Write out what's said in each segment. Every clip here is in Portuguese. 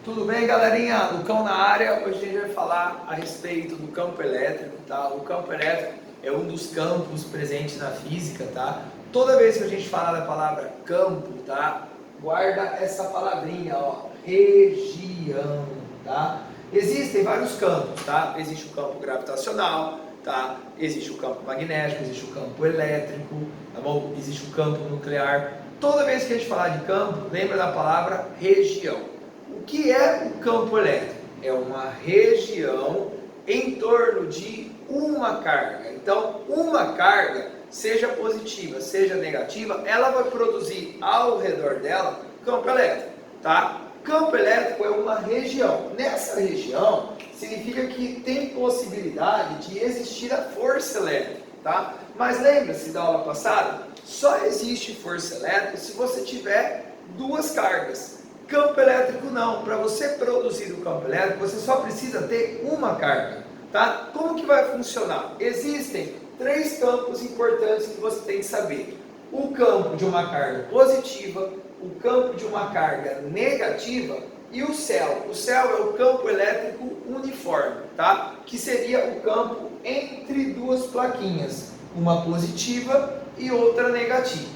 Tudo bem, galerinha? Lucão na área. Hoje a gente vai falar a respeito do campo elétrico, tá? O campo elétrico é um dos campos presentes na física, tá? Toda vez que a gente falar da palavra campo, tá? Guarda essa palavrinha, ó, região, tá? Existem vários campos, tá? Existe o campo gravitacional, tá? Existe o campo magnético, existe o campo elétrico, tá bom? Existe o campo nuclear. Toda vez que a gente falar de campo, lembra da palavra região. O que é o campo elétrico? É uma região em torno de uma carga. Então, uma carga, seja positiva, seja negativa, ela vai produzir ao redor dela campo elétrico, tá? Campo elétrico é uma região. Nessa região, significa que tem possibilidade de existir a força elétrica, tá? Mas lembra-se da aula passada? Só existe força elétrica se você tiver duas cargas. Campo elétrico não. Para você produzir o campo elétrico, você só precisa ter uma carga, tá? Como que vai funcionar? Existem três campos importantes que você tem que saber. O campo de uma carga positiva, o campo de uma carga negativa e o céu. O céu é o campo elétrico uniforme, tá? Que seria o campo entre duas plaquinhas, uma positiva e outra negativa.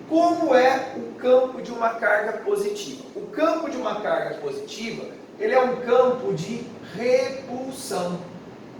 Como é o campo de uma carga positiva? O campo de uma carga positiva, ele é um campo de repulsão.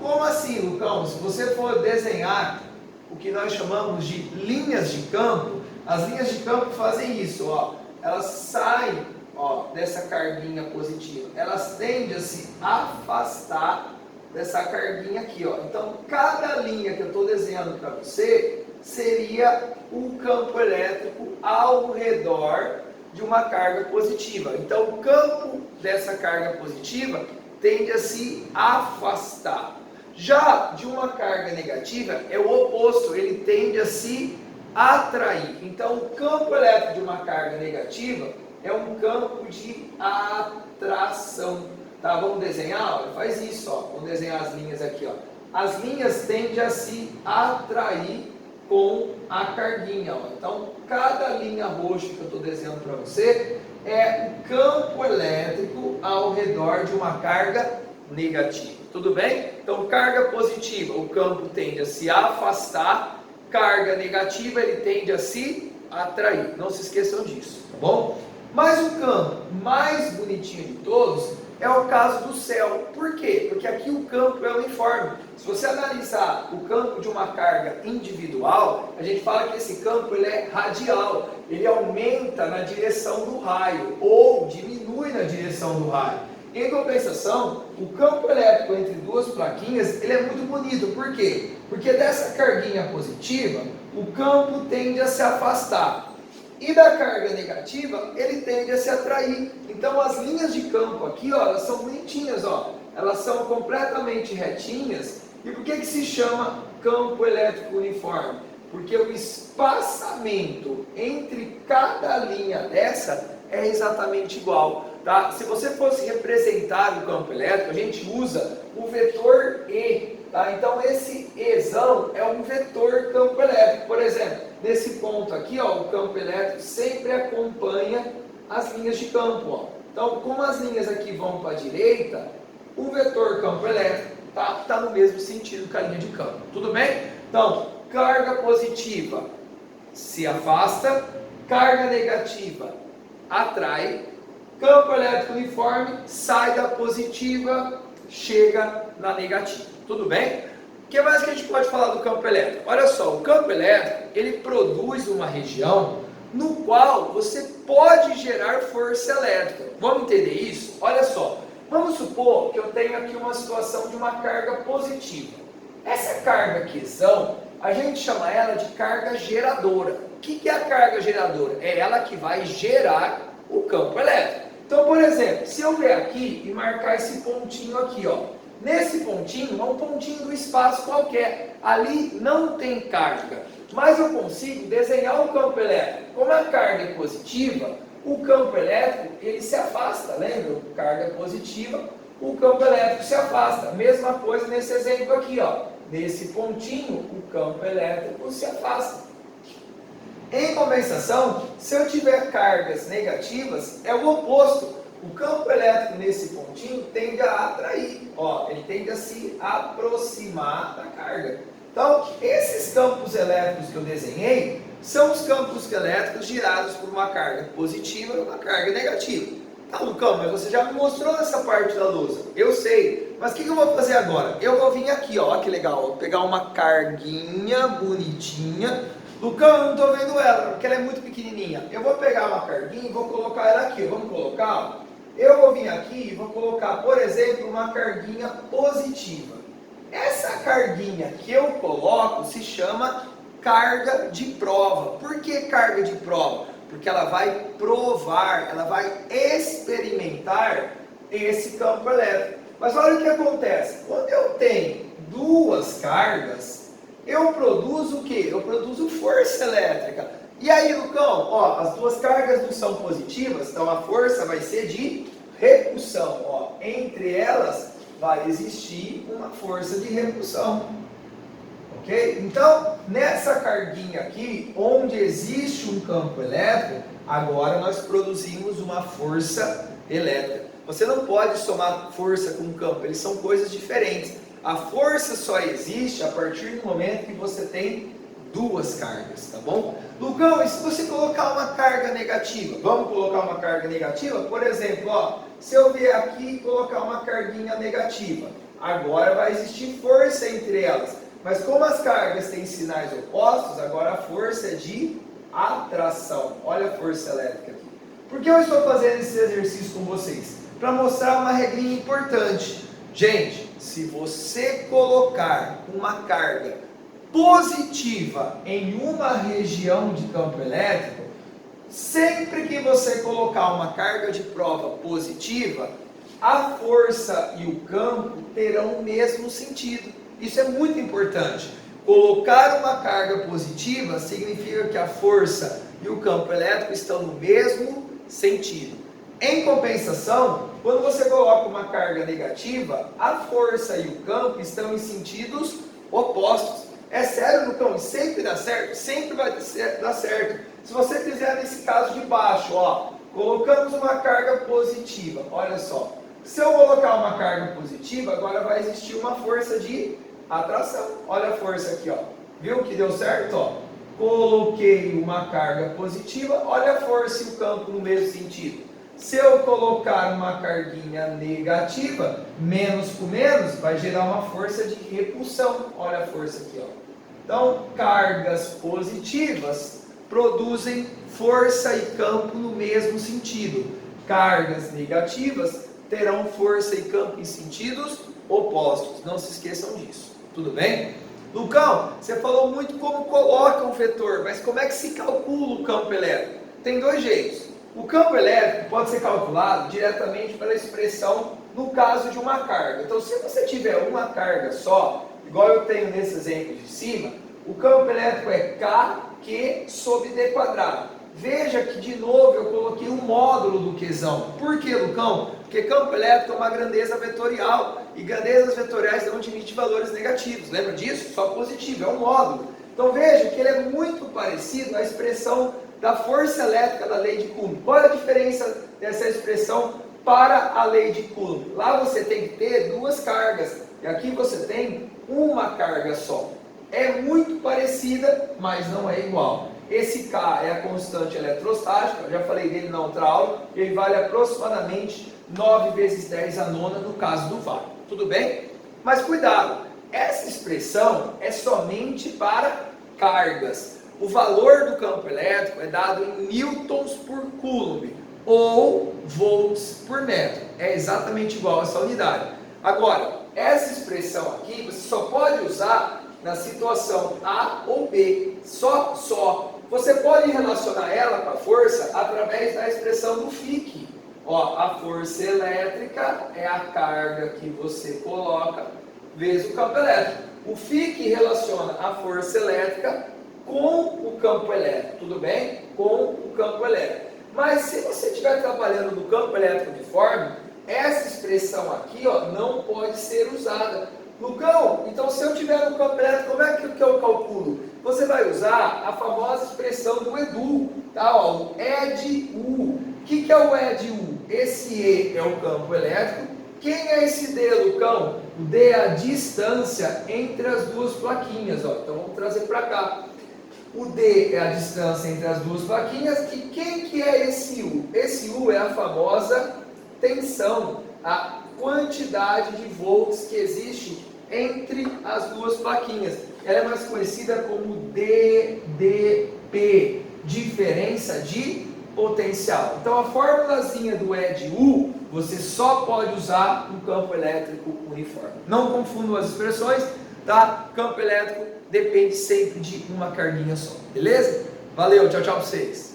Como assim, Lucão? Se você for desenhar o que nós chamamos de linhas de campo, as linhas de campo fazem isso, ó. Elas saem, ó, dessa carguinha positiva. Elas tendem a se afastar dessa carguinha aqui, ó. Então, cada linha que eu estou desenhando para você seria o campo elétrico ao redor de uma carga positiva. Então, o campo dessa carga positiva tende a se afastar. Já de uma carga negativa é o oposto, ele tende a se atrair. Então, o campo elétrico de uma carga negativa é um campo de atração. Tá? Vamos desenhar? Olha, faz isso, ó. Vamos desenhar as linhas aqui, ó. As linhas tendem a se atrair com a carguinha, ó. Então, cada linha roxa que eu estou desenhando para você é o campo elétrico ao redor de uma carga negativa. Tudo bem? Então, carga positiva, o campo tende a se afastar. Carga negativa, ele tende a se atrair. Não se esqueçam disso, tá bom? Mas o campo mais bonitinho de todos é o caso do céu. Por quê? Porque aqui o campo é uniforme. Se você analisar o campo de uma carga individual, a gente fala que esse campo ele é radial. Ele aumenta na direção do raio ou diminui na direção do raio. Em compensação, o campo elétrico entre duas plaquinhas, ele é muito bonito. Por quê? Porque dessa carguinha positiva, o campo tende a se afastar. E da carga negativa, ele tende a se atrair. Então, as linhas de campo aqui, ó, elas são bonitinhas, ó. Elas são completamente retinhas. E por que se chama campo elétrico uniforme? Porque o espaçamento entre cada linha dessa é exatamente igual. Tá? Se você fosse representar o campo elétrico, a gente usa o vetor E. Tá? Então, esse Ezão é um vetor campo elétrico. Por exemplo, nesse ponto aqui, ó, o campo elétrico sempre acompanha as linhas de campo. Ó. Então, como as linhas aqui vão para a direita, o vetor campo elétrico tá no mesmo sentido que a linha de campo. Tudo bem? Então, carga positiva se afasta, carga negativa atrai, campo elétrico uniforme sai da positiva, chega na negativa. Tudo bem? O que mais que a gente pode falar do campo elétrico? Olha só, o campo elétrico, ele produz uma região no qual você pode gerar força elétrica. Vamos entender isso? Olha só, vamos supor que eu tenho aqui uma situação de uma carga positiva. Essa carga aqui, a gente chama ela de carga geradora. O que é a carga geradora? É ela que vai gerar o campo elétrico. Então, por exemplo, se eu vier aqui e marcar esse pontinho aqui, ó. Nesse pontinho, é um pontinho do espaço qualquer. Ali não tem carga. Mas eu consigo desenhar o campo elétrico. Como a carga é positiva, o campo elétrico, ele se afasta. Lembra? Carga positiva, o campo elétrico se afasta. Mesma coisa nesse exemplo aqui, ó. Nesse pontinho, o campo elétrico se afasta. Em compensação, se eu tiver cargas negativas, é o oposto. O campo elétrico nesse pontinho tende a atrair, ó, ele tende a se aproximar da carga. Então, esses campos elétricos que eu desenhei são os campos elétricos girados por uma carga positiva e uma carga negativa. Tá, Lucão, mas você já me mostrou essa parte da lousa. Eu sei, mas o que eu vou fazer agora? Eu vou vir aqui, ó, que legal, vou pegar uma carguinha bonitinha. Lucão, eu não estou vendo ela, porque ela é muito pequenininha. Eu vou pegar uma carguinha e vou colocar ela aqui. Vamos colocar? Eu vou vir aqui e vou colocar, por exemplo, uma carguinha positiva. Essa carguinha que eu coloco se chama carga de prova. Por que carga de prova? Porque ela vai provar, ela vai experimentar esse campo elétrico. Mas olha o que acontece. Quando eu tenho duas cargas, eu produzo o quê? Eu produzo força elétrica. E aí, Lucão, ó, as duas cargas não são positivas, então a força vai ser de repulsão. Ó. Entre elas vai existir uma força de repulsão. Ok? Então, nessa carguinha aqui, onde existe um campo elétrico, agora nós produzimos uma força elétrica. Você não pode somar força com campo, eles são coisas diferentes. A força só existe a partir do momento que você tem duas cargas, tá bom? Lucão, e se você colocar uma carga negativa? Vamos colocar uma carga negativa? Por exemplo, ó, se eu vier aqui e colocar uma carguinha negativa, agora vai existir força entre elas. Mas como as cargas têm sinais opostos, agora a força é de atração. Olha a força elétrica aqui. Por que eu estou fazendo esse exercício com vocês? Para mostrar uma regrinha importante. Gente, se você colocar uma carga positiva em uma região de campo elétrico, sempre que você colocar uma carga de prova positiva, a força e o campo terão o mesmo sentido. Isso é muito importante. Colocar uma carga positiva significa que a força e o campo elétrico estão no mesmo sentido. Em compensação, quando você coloca uma carga negativa, a força e o campo estão em sentidos opostos. É sério, Lucão? Sempre dá certo? Sempre vai dar certo. Se você fizer nesse caso de baixo, ó, colocamos uma carga positiva, olha só. Se eu colocar uma carga positiva, agora vai existir uma força de atração. Olha a força aqui, ó. Viu que deu certo? Ó. Coloquei uma carga positiva, olha a força e o campo no mesmo sentido. Se eu colocar uma carguinha negativa, menos com menos, vai gerar uma força de repulsão. Olha a força aqui, ó. Então, cargas positivas produzem força e campo no mesmo sentido. Cargas negativas terão força e campo em sentidos opostos. Não se esqueçam disso. Tudo bem? Lucão, você falou muito como coloca um vetor, mas como é que se calcula o campo elétrico? Tem dois jeitos. O campo elétrico pode ser calculado diretamente pela expressão no caso de uma carga. Então, se você tiver uma carga só, igual eu tenho nesse exemplo de cima, o campo elétrico é Kq sobre D quadrado. Veja que de novo eu coloquei um módulo do Qzão. Por que, Lucão? Porque campo elétrico é uma grandeza vetorial. E grandezas vetoriais não admitem valores negativos. Lembra disso? Só positivo, é um módulo. Então veja que ele é muito parecido à expressão da força elétrica da lei de Coulomb. Qual é a diferença dessa expressão para a lei de Coulomb? Lá você tem que ter duas cargas. E aqui você tem uma carga só. É muito parecida, mas não é igual. Esse K é a constante eletrostática, eu já falei dele na outra aula, e ele vale aproximadamente 9 vezes 10 a nona no caso do vácuo. Tudo bem? Mas cuidado, essa expressão é somente para cargas. O valor do campo elétrico é dado em newtons por coulomb, ou volts por metro. É exatamente igual a essa unidade. Agora, essa expressão aqui, você só pode usar na situação A ou B, só. Você pode relacionar ela com a força através da expressão do Fick. Ó, a força elétrica é a carga que você coloca vezes o campo elétrico. O Fick relaciona a força elétrica com o campo elétrico, tudo bem? Com o campo elétrico. Mas se você estiver trabalhando no campo elétrico uniforme, essa expressão aqui, ó, não pode ser usada. Lucão, então se eu tiver no campo elétrico, como é que eu calculo? Você vai usar a famosa expressão do EDU, tá? Ó, o EDU. O que é o EDU? esse E é o campo elétrico. Quem é esse D, Lucão? O D é a distância entre as duas plaquinhas, ó. Então vamos trazer para cá. O D é a distância entre as duas plaquinhas. E quem que é esse U? Esse U é a famosa tensão, a quantidade de volts que existe entre as duas plaquinhas. Ela é mais conhecida como DDP, diferença de potencial. Então a formulazinha do E de U, você só pode usar no campo elétrico uniforme. Não confundam as expressões, tá? Campo elétrico depende sempre de uma carguinha só, beleza? Valeu, tchau, tchau pra vocês.